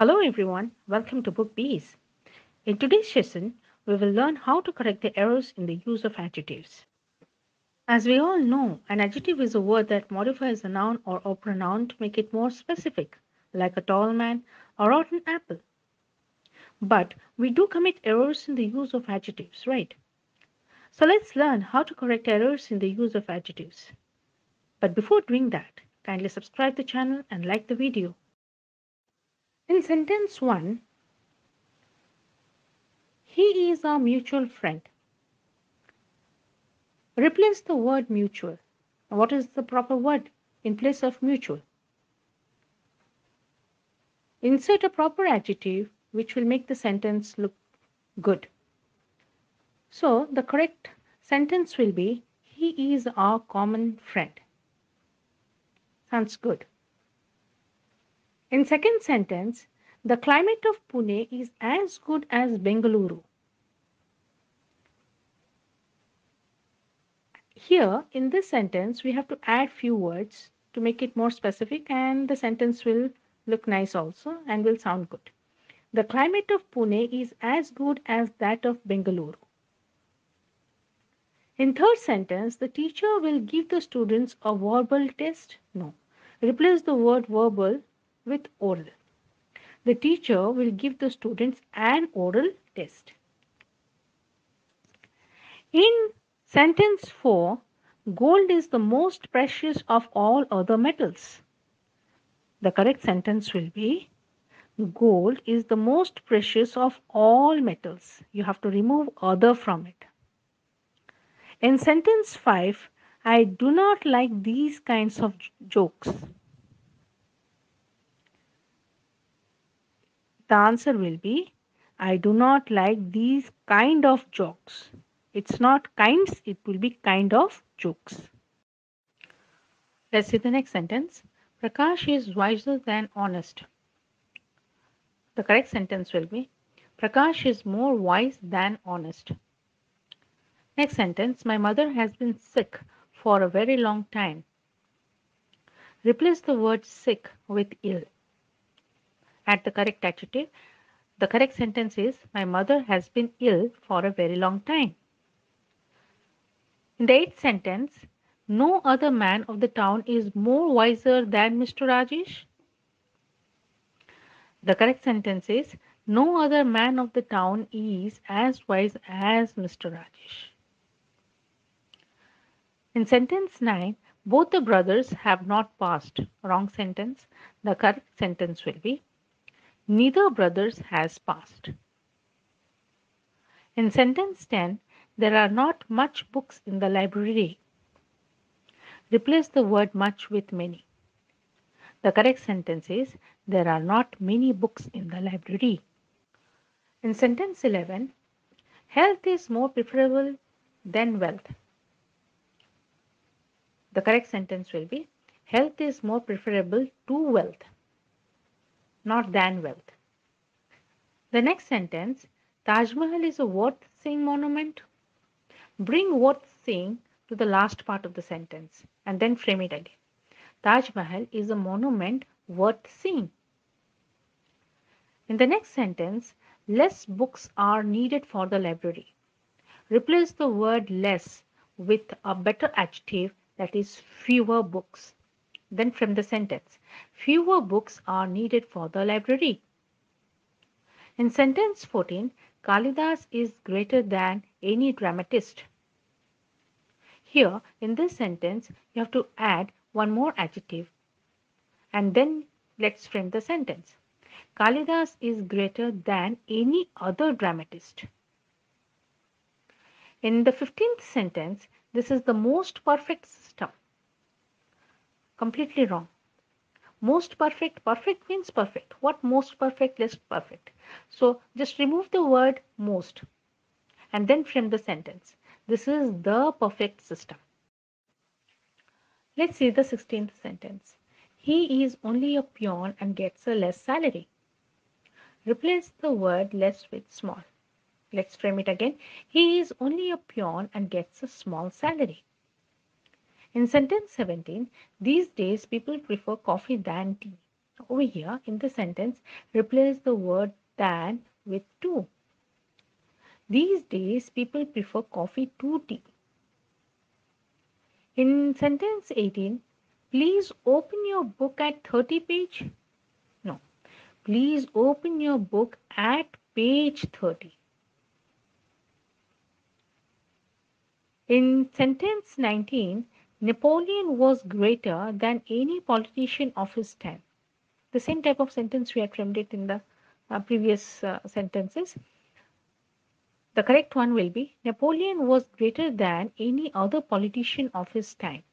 Hello everyone, welcome to Book Bees. In today's session, we will learn how to correct the errors in the use of adjectives. As we all know, an adjective is a word that modifies a noun or a pronoun to make it more specific, like a tall man or rotten apple. But we do commit errors in the use of adjectives, right? So let's learn how to correct errors in the use of adjectives. But before doing that, kindly subscribe the channel and like the video. In sentence 1, he is our mutual friend. Replace the word mutual. What is the proper word in place of mutual? Insert a proper adjective which will make the sentence look good. So the correct sentence will be, he is our common friend. Sounds good. In second sentence, the climate of Pune is as good as Bengaluru. Here in this sentence we have to add few words to make it more specific, and the sentence will look nice also and will sound good. The climate of Pune is as good as that of Bengaluru. In third sentence, the teacher will give the students a verbal test. No. Replace the word verbal with oral. The teacher will give the students an oral test. In sentence 4, gold is the most precious of all other metals. The correct sentence will be, gold is the most precious of all metals. You have to remove other from it. In sentence 5, I do not like these kinds of jokes. The answer will be, I do not like these kind of jokes. It's not kinds, it will be kind of jokes. Let's see the next sentence. Prakash is wiser than honest. The correct sentence will be, Prakash is more wise than honest. Next sentence, my mother has been sick for a very long time. Replace the word sick with ill. Add the correct adjective. The correct sentence is, my mother has been ill for a very long time. In the eighth sentence, no other man of the town is more wiser than Mr. Rajesh. The correct sentence is, no other man of the town is as wise as Mr. Rajesh. In sentence 9, both the brothers have not passed. Wrong sentence. The correct sentence will be, neither brothers has passed. In sentence 10, there are not much books in the library. Replace the word much with many. The correct sentence is, there are not many books in the library. In sentence 11, health is more preferable than wealth. The correct sentence will be, health is more preferable to wealth, not than wealth. The next sentence, Taj Mahal is a worth seeing monument. Bring worth seeing to the last part of the sentence and then frame it again. Taj Mahal is a monument worth seeing. In the next sentence, less books are needed for the library. Replace the word less with a better adjective, that is fewer books. Then frame the sentence, fewer books are needed for the library. In sentence 14, Kalidas is greater than any dramatist. Here in this sentence, you have to add one more adjective and then let's frame the sentence. Kalidas is greater than any other dramatist. In the 15th sentence, this is the most perfect system. Completely wrong. Most perfect, perfect means perfect. What most perfect, less perfect? So just remove the word most and then frame the sentence. This is the perfect system. Let's see the 16th sentence. He is only a peon and gets a less salary. Replace the word less with small. Let's frame it again. He is only a peon and gets a small salary. In sentence 17, these days people prefer coffee than tea. Over here in the sentence, replace the word than with to. These days, people prefer coffee to tea. In sentence 18, please open your book at 30 page. No, please open your book at page 30. In sentence 19, Napoleon was greater than any politician of his time. The same type of sentence we had framed it in the previous sentences. The correct one will be Napoleon was greater than any other politician of his time.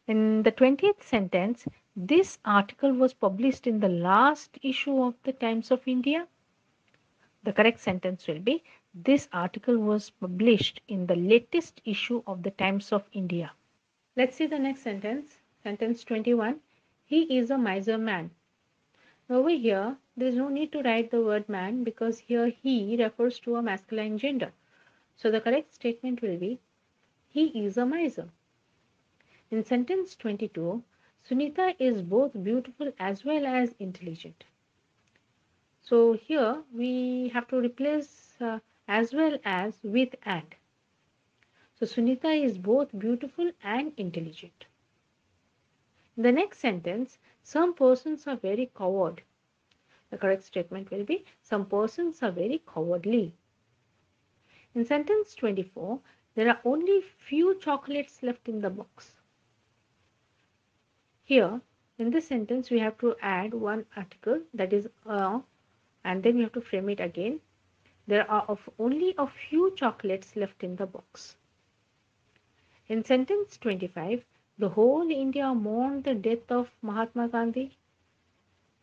In the 20th sentence, this article was published in the last issue of the Times of India. The correct sentence will be this article was published in the latest issue of the Times of India. Let's see the next sentence. Sentence 21. He is a miser man. Over here, there is no need to write the word man because here he refers to a masculine gender. So the correct statement will be he is a miser. In sentence 22, Sunita is both beautiful as well as intelligent. So here we have to replace as well as with and. So Sunita is both beautiful and intelligent. In the next sentence, some persons are very coward. The correct statement will be some persons are very cowardly. In sentence 24, there are only few chocolates left in the box. Here, in this sentence, we have to add one article, that is and then we have to frame it again. There are only a few chocolates left in the box. In sentence 25, the whole India mourned the death of Mahatma Gandhi.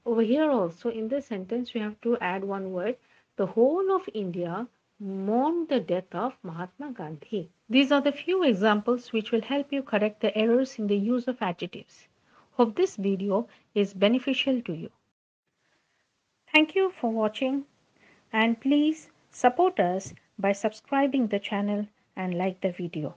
Over here also, in this sentence, we have to add one word. The whole of India mourned the death of Mahatma Gandhi. These are the few examples which will help you correct the errors in the use of adjectives. Hope this video is beneficial to you. Thank you for watching, and please support us by subscribing the channel and like the video.